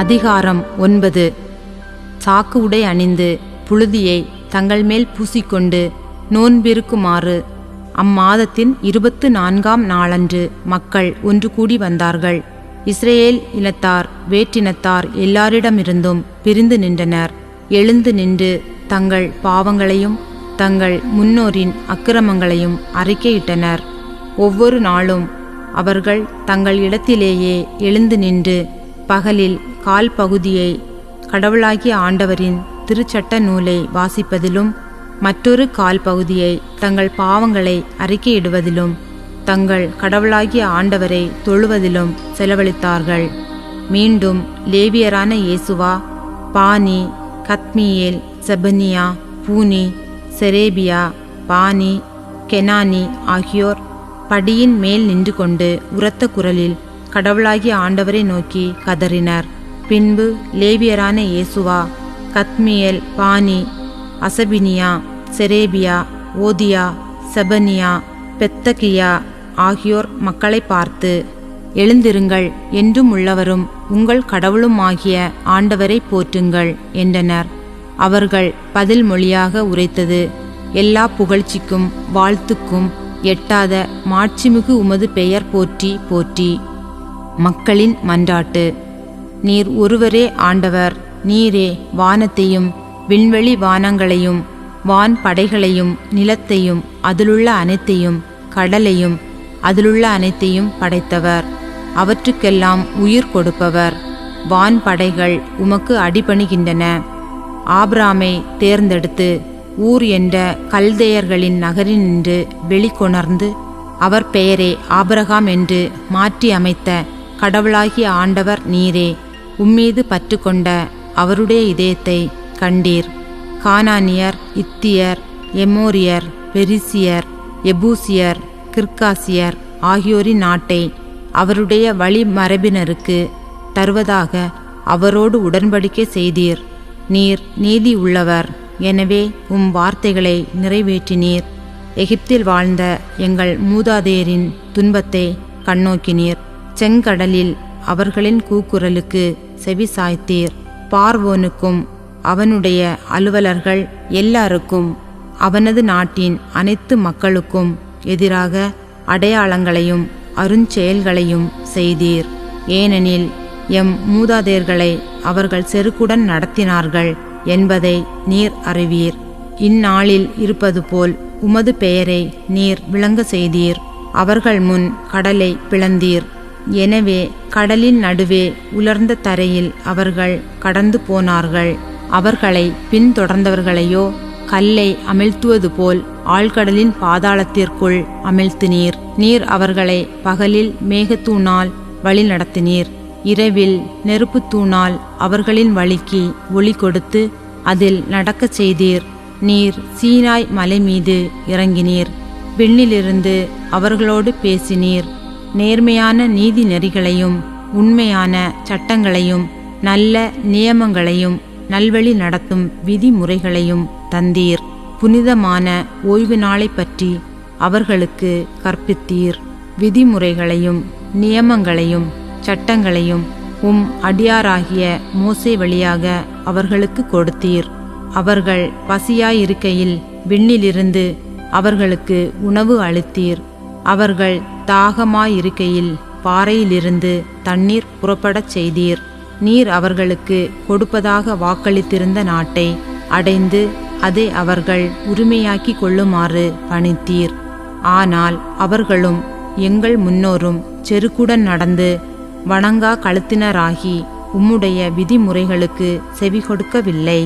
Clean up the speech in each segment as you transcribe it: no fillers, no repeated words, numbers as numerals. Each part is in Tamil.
அதிகாரம் 9. சாக்கு உடை அணிந்து புழுதியை தங்கள் மேல் பூசிக்கொண்டு நோன்பிருக்குமாறு அம்மாதத்தின் 24ஆம் நாளன்று மக்கள் ஒன்று கூடி வந்தார்கள். இஸ்ரேல் இனத்தார் வேற்றினத்தார் எல்லாரிடமிருந்தும் பிரிந்து நின்றனர். எழுந்து நின்று தங்கள் பாவங்களையும் தங்கள் முன்னோரின் அக்கிரமங்களையும் அறிக்கையிட்டனர். ஒவ்வொரு நாளும் அவர்கள் தங்கள் இடத்திலேயே எழுந்து நின்று பகலில் கால் பகுதியை கடவுளாகிய ஆண்டவரின் திருச்சட்ட நூலை வாசிப்பதிலும் மற்றொரு கால் பகுதியை தங்கள் பாவங்களை அறிக்கையிடுவதிலும் தங்கள் கடவுளாகிய ஆண்டவரை தொழுவதிலும் செலவழித்தார்கள். மீண்டும் லேவியரான இயேசுவா, பானி, கத்மியேல், செபனியா, பூனி, செரேபியா, பானி, கெனானி ஆகியோர் படியின் மேல் நின்று கொண்டு உரத்த குரலில் கடவுளாகிய ஆண்டவரை நோக்கி கதறினர். பின்பு லேவியரான இயேசுவா, கத்மியேல், பானி, அசபினியா, செரேபியா, ஓதியா, செபனியா, பெத்தகியா ஆகியோர் மக்களை பார்த்து, எழுந்திருங்கள், என்றும் உள்ளவரும் உங்கள் கடவுளுமாகிய ஆண்டவரை போற்றுங்கள் என்றனர். அவர்கள் பதில் மொழியாக உரைத்தது, எல்லா புகழ்ச்சிக்கும் வாழ்த்துக்கும் எட்டாத மாட்சிமிகு உமது பெயர் போற்றி போற்றி. மக்களின் மன்றாட்டு. நீர் ஒருவரே ஆண்டவர், நீரே வானத்தையும் விண்வெளி வானங்களையும் வான் படைகளையும் நிலத்தையும் அதிலுள்ள அனைத்தையும் கடலையும் அதிலுள்ள அனைத்தையும் படைத்தவர். அவற்றுக்கெல்லாம் உயிர் கொடுப்பவர். வான் படைகள் உமக்கு அடிபணிகின்றன. ஆபிராமை தேர்ந்தெடுத்து ஊர் என்ற கல்தேயர்களின் நகரினின்று வெளிக்கொணர்ந்து அவர் பெயரை ஆபிரகாம் என்று மாற்றி அமைத்த கடவுளாகிய ஆண்டவர் நீரே. உம்மீது பற்று கொண்ட அவருடைய இதயத்தை கண்டீர். கானானியர், இத்தியர், எமோரியர், பெரிசியர், எபூசியர், கிர்காசியர் ஆகியோரின் நாட்டை அவருடைய வழிமரபினருக்கு தருவதாக அவரோடு உடன்படிக்கை செய்தீர். நீர் நீதி உள்ளவர், எனவே உம் வார்த்தைகளை நிறைவேற்றினீர். எகிப்தில் வாழ்ந்த எங்கள் மூதாதையரின் துன்பத்தை கண்ணோக்கினீர். செங்கடலில் அவர்களின் கூக்குரலுக்கு செவி சாய்த்தீர். பார்வோனுக்கும் அவனுடைய அலுவலர்கள் எல்லாருக்கும் அவனது நாட்டின் அனைத்து மக்களுக்கும் எதிராக அடையாளங்களையும் அருஞ்செயல்களையும் செய்தீர். ஏனெனில் எம் மூதாதையர்களை அவர்கள் செருக்குடன் நடத்தினார்கள் என்பதை நீர் அறிவீர். இந்நாளில் இருப்பது போல் உமது பெயரை நீர் விளங்க செய்தீர். அவர்கள் முன் கடலை பிளந்தீர். எனவே கடலின் நடுவே உலர்ந்த தரையில் அவர்கள் கடந்து போனார்கள். அவர்களை பின்தொடர்ந்தவர்களையோ கல்லை அமிழ்த்துவது போல் ஆழ்கடலின் பாதாளத்திற்குள் அமிழ்த்தினீர். நீர் அவர்களை பகலில் மேகத்தூணால் வழி நடத்தினீர். இரவில் நெருப்புத்தூணால் அவர்களின் வழிக்கு ஒளி கொடுத்து அதில் நடக்கச் செய்தீர். நீர் சீனாய் மலை மீது இறங்கினீர். விண்ணிலிருந்து அவர்களோடு பேசினீர். நேர்மையான நீதி நெறிகளையும் உண்மையான சட்டங்களையும் நல்ல நியமங்களையும் நல்வழி நடத்தும் விதிமுறைகளையும் தந்தீர். புனிதமான ஓய்வு நாளை பற்றி அவர்களுக்கு கற்பித்தீர். விதிமுறைகளையும் நியமங்களையும் சட்டங்களையும் உம் அடியாராகிய மோசே வழியாக அவர்களுக்கு கொடுத்தீர். அவர்கள் பசியாயிருக்கையில் விண்ணிலிருந்து அவர்களுக்கு உணவு அளித்தீர். அவர்கள் தாகமாயிருக்கையில் பாறையிலிருந்து தண்ணீர் புறப்படச் செய்தீர். நீர் அவர்களுக்கு கொடுப்பதாக வாக்களித்திருந்த நாட்டை அடைந்து அதை அவர்கள் உரிமையாக்கி கொள்ளுமாறு பணித்தீர். ஆனால் அவர்களும் எங்கள் முன்னோரும் செருக்குடன் நடந்து வணங்கா கழுத்தினராகி உம்முடைய விதிமுறைகளுக்கு செவி கொடுக்கவில்லை.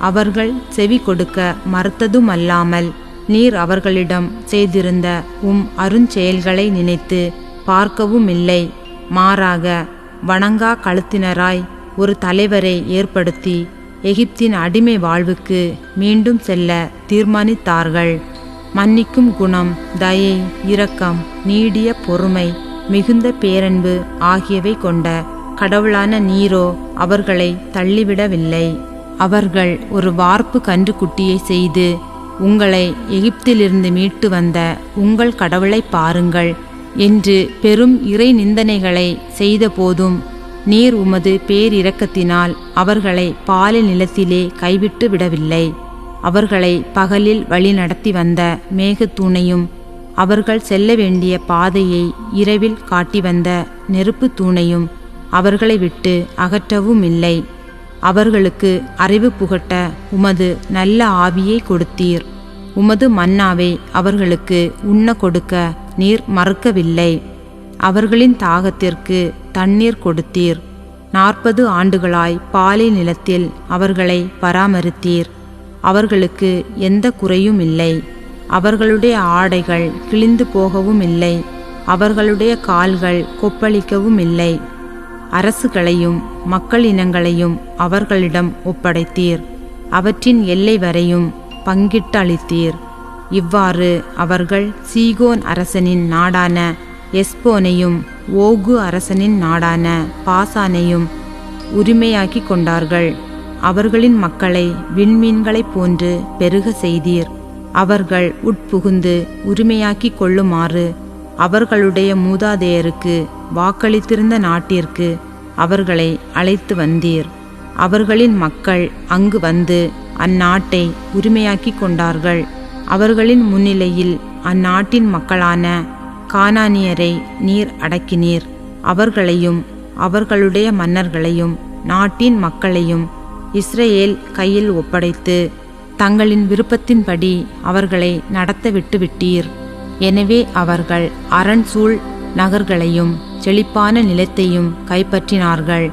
அவர்கள் செவி கொடுக்க மறுத்ததுமல்லாமல் நீர் அவர்களிடம் செய்திருந்த உம் அருஞ்செயல்களை நினைத்து பார்க்கவுமில்லை. மாறாக வணங்கா கழுத்தினராய் ஒரு தலைவரை ஏற்படுத்தி எகிப்தின் அடிமை வாழ்வுக்கு மீண்டும் செல்ல தீர்மானித்தார்கள். மன்னிக்கும் குணம், தயை, இரக்கம், நீடிய பொறுமை, மிகுந்த பேரன்பு ஆகியவை கொண்ட கடவுளான நீரோ அவர்களை தள்ளிவிடவில்லை. அவர்கள் ஒரு வார்ப்பு கன்றுக்குட்டியை செய்து, உங்களை எகிப்திலிருந்து மீட்டு வந்த உங்கள் கடவுளை பாருங்கள் என்று பெரும் இறை நிந்தனைகளை செய்த போதும் நீர் உமது பேரிரக்கத்தினால் அவர்களை பாலை நிலத்திலே கைவிட்டு விடவில்லை. அவர்களை பகலில் வழிநடத்தி வந்த மேகத்தூணையும் அவர்கள் செல்ல வேண்டிய பாதையை இரவில் காட்டி வந்த நெருப்பு தூணையும் அவர்களை விட்டு அகற்றவும் இல்லை. அவர்களுக்கு அறிவு புகட்ட உமது நல்ல ஆவியை கொடுத்தீர். உமது மன்னாவை அவர்களுக்கு உண்ண கொடுக்க நீர் மறுக்கவில்லை. அவர்களின் தாகத்திற்கு தண்ணீர் கொடுத்தீர். 40 ஆண்டுகளாய் பாலை நிலத்தில் அவர்களை பராமரித்தீர். அவர்களுக்கு எந்த குறையும் இல்லை. அவர்களுடைய ஆடைகள் கிழிந்து போகவும் இல்லை. அவர்களுடைய கால்கள் கொப்பளிக்கவும் இல்லை. அரசுகளையும் மக்கள் இனங்களையும் அவர்களிடம் ஒப்படைத்தீர். அவற்றின் எல்லை வரையும் பங்கிட்டளித்தீர். இவ்வாறு அவர்கள் சீகோன் அரசனின் நாடான எஸ்போனையும் ஓகு அரசனின் நாடான பாசானையும் உரிமையாக்கி கொண்டார்கள். அவர்களின் மக்களை விண்மீன்களைப் போன்று பெருக செய்தீர். அவர்கள் உட்புகுந்து உரிமையாக்கி கொள்ளுமாறு அவர்களுடைய மூதாதையருக்கு வாக்களித்திருந்த நாட்டிற்கு அவர்களை அழைத்து வந்தீர். அவர்களின் மக்கள் அங்கு வந்து அந்நாட்டை உரிமையாக்கி கொண்டார்கள். அவர்களின் முன்னிலையில் அந்நாட்டின் மக்களான கானானியரை நீர் அடக்கினீர். அவர்களையும் அவர்களுடைய மன்னர்களையும் நாட்டின் மக்களையும் இஸ்ரவேல் கையில் ஒப்படைத்து தங்களின் விருப்பத்தின்படி அவர்களை நடத்த விட்டுவிட்டீர். எனவே அவர்கள் அரண்சூழ் நகர்களையும் செழிப்பான நிலத்தையும் கைப்பற்றினார்கள்.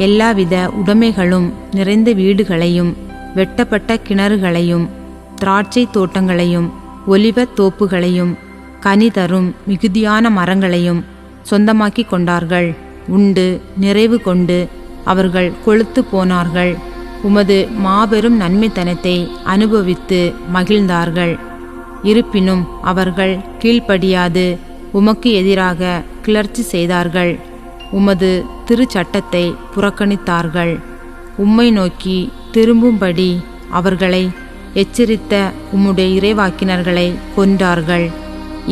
எல்லாவித உடைமைகளும் நிறைந்த வீடுகளையும் வெட்டப்பட்ட கிணறுகளையும் திராட்சை தோட்டங்களையும் ஒலிவத் தோப்புகளையும் கனிதரும் மிகுதியான மரங்களையும் சொந்தமாக்கி கொண்டார்கள். உண்டு நிறைவு கொண்டு அவர்கள் கொழுத்து போனார்கள். உமது மாபெரும் நன்மைத்தனத்தை அனுபவித்து மகிழ்ந்தார்கள். இருப்பினும் அவர்கள் கீழ்ப்படியாது உமக்கு எதிராக கிளர்ச்சி செய்தார்கள். உமது திருச்சட்டத்தை புறக்கணித்தார்கள். உம்மை நோக்கி திரும்பும்படி அவர்களை எச்சரித்த உம்முடைய இறைவாக்கினர்களை கொன்றார்கள்.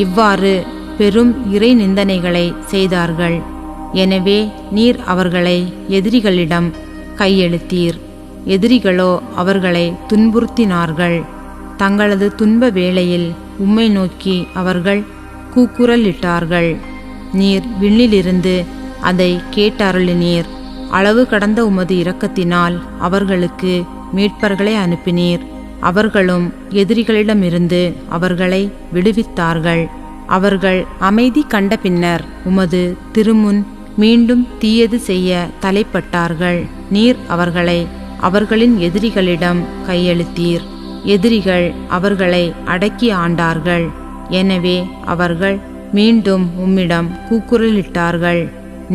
இவ்வாறு பெரும் இறை நிந்தனைகளை செய்தார்கள். எனவே நீர் அவர்களை எதிரிகளிடம் கையெழுத்தீர். எதிரிகளோ அவர்களை துன்புறுத்தினார்கள். தங்களது துன்ப வேளையில் உம்மை நோக்கி அவர்கள் கூக்குரலிட்டார்கள். நீர் விண்ணிலிருந்து அதை கேட்டருளினீர். அளவு கடந்த உமது இரக்கத்தினால் அவர்களுக்கு மீட்பர்களை அனுப்பினீர். அவர்களும் எதிரிகளிடமிருந்து அவர்களை விடுவித்தார்கள். அவர்கள் அமைதி கண்ட பின்னர் உமது திருமுன் மீண்டும் தீயது செய்ய தலைப்பட்டார்கள். நீர் அவர்களை அவர்களின் எதிரிகளிடம் கையெழுத்தீர். எதிரிகள் அவர்களை அடக்கி ஆண்டார்கள். எனவே அவர்கள் மீண்டும் உம்மிடம் கூக்குரலிட்டார்கள்.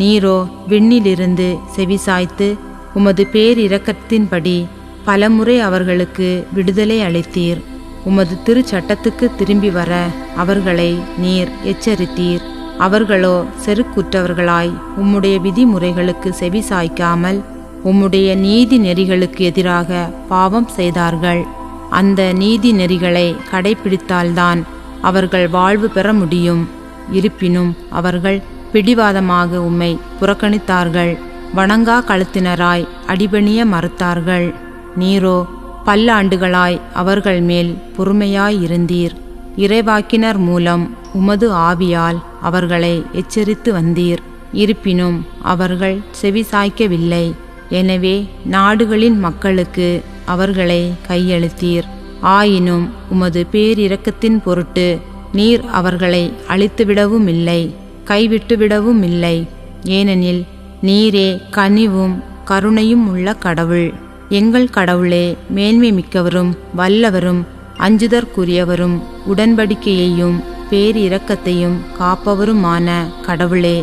நீரோ விண்ணிலிருந்து செவிசாய்த்து உமது பேரிரக்கத்தின்படி பலமுறை அவர்களுக்கு விடுதலை அளித்தீர். உமது திருச்சட்டத்துக்கு திரும்பி வர அவர்களை நீர் எச்சரித்தீர். அவர்களோ செருக்குற்றவர்களாய் உம்முடைய விதிமுறைகளுக்கு செவிசாய்க்காமல் உம்முடைய நீதி நெறிகளுக்கு எதிராக பாவம் செய்தார்கள். அந்த நீதி நெறிகளை கடைபிடித்தால்தான் அவர்கள் வாழ்வு பெற முடியும். இருப்பினும் அவர்கள் பிடிவாதமாக உம்மை புறக்கணித்தார்கள். வணங்கா கழுத்தினராய் அடிபணிய மறுத்தார்கள். நீரோ பல்லாண்டுகளாய் அவர்கள் மேல் பொறுமையாயிருந்தீர். இறைவாக்கினர் மூலம் உமது ஆவியால் அவர்களை எச்சரித்து வந்தீர். இருப்பினும் அவர்கள் செவிசாய்க்கவில்லை. எனவே நாடுகளின் மக்களுக்கு அவர்களை கையெழுத்தீர். ஆயினும் உமது பேரிரக்கத்தின் பொருட்டு நீர் அவர்களை அழித்துவிடவும் இல்லை, கைவிட்டுவிடவும் இல்லை. ஏனெனில் நீரே கனிவும் கருணையும் உள்ள கடவுள். எங்கள் கடவுளே, மேன்மை மிக்கவரும் வல்லவரும் அஞ்சுதற்குரியவரும் உடன்படிக்கையையும் பேரிரக்கத்தையும் காப்பவருமான கடவுளே,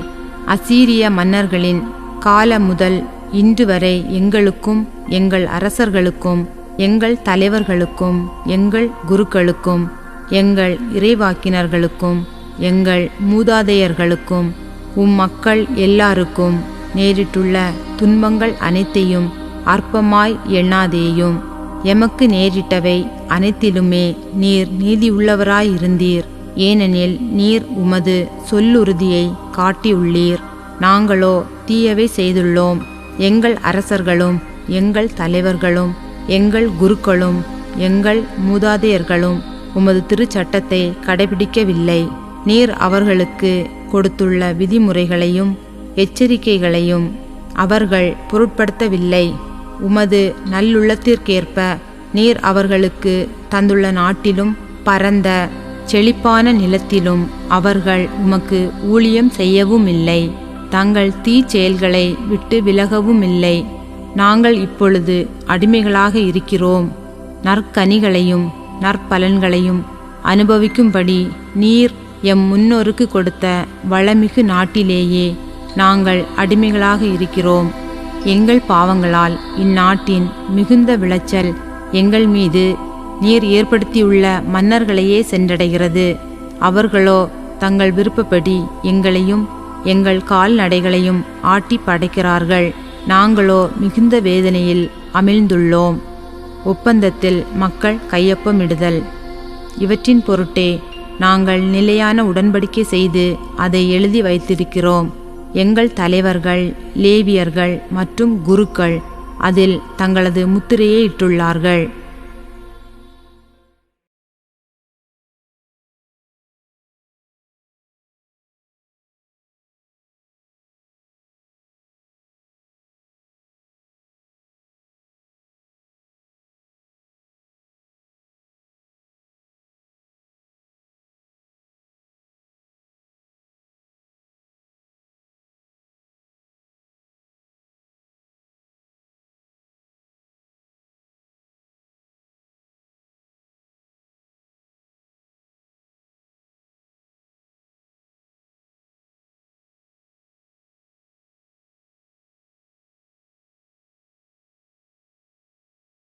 அசீரிய மன்னர்களின் காலம் முதல் இன்று வரை எங்களுக்கும் எங்கள் அரசர்களுக்கும் எங்கள் தலைவர்களுக்கும் எங்கள் குருக்களுக்கும் எங்கள் இறைவாக்கினர்களுக்கும் எங்கள் மூதாதையர்களுக்கும் மக்கள் எல்லாருக்கும் நேரிட்டுள்ள துன்பங்கள் அனைத்தையும் அற்பமாய் எண்ணாதேயும். எமக்கு நேரிட்டவை அனைத்திலுமே நீர் நீதியுள்ளவராயிருந்தீர். ஏனெனில் நீர் உமது சொல்லுறுதியை காட்டியுள்ளீர். நாங்களோ தீயவை செய்துள்ளோம். எங்கள் அரசர்களும் எங்கள் தலைவர்களும் எங்கள் குருக்களும் எங்கள் மூதாதையர்களும் உமது திருச்சட்டத்தை கடைபிடிக்கவில்லை. நீர் அவர்களுக்கு கொடுத்துள்ள விதிமுறைகளையும் எச்சரிக்கைகளையும் அவர்கள் பொருட்படுத்தவில்லை. உமது நல்லுள்ளத்திற்கேற்ப நீர் அவர்களுக்கு தந்துள்ள நாட்டிலும் பரந்த செழிப்பான நிலத்திலும் அவர்கள் உமக்கு ஊழியம் செய்யவுமில்லை. தங்கள் தீச்செயல்களை விட்டு விலகவுமில்லை. நாங்கள் இப்பொழுது அடிமைகளாக இருக்கிறோம். நற்கனிகளையும் நற்பலன்களையும் அனுபவிக்கும்படி நீர் எம் முன்னோருக்கு கொடுத்த வளமிகு நாட்டிலேயே நாங்கள் அடிமைகளாக இருக்கிறோம். எங்கள் பாவங்களால் இந்நாட்டின் மிகுந்த விளைச்சல் எங்கள் மீது நீர் ஏற்படுத்தியுள்ள மன்னர்களையே சென்றடைகிறது. அவர்களோ தங்கள் விருப்பப்படி எங்களையும் எங்கள் கால்நடைகளையும் ஆட்டி படைக்கிறார்கள். நாங்களோ மிகுந்த வேதனையில் அமிழ்ந்துள்ளோம். ஒப்பந்தத்தில் மக்கள் கையொப்பமிடுதல். இவற்றின் பொருட்டே நாங்கள் நிலையான உடன்படிக்கை செய்து அதை எழுதி வைத்திருக்கிறோம். எங்கள் தலைவர்கள், லேவியர்கள் மற்றும் குருக்கள் அதில் தங்களது முத்திரையை இட்டுள்ளார்கள்.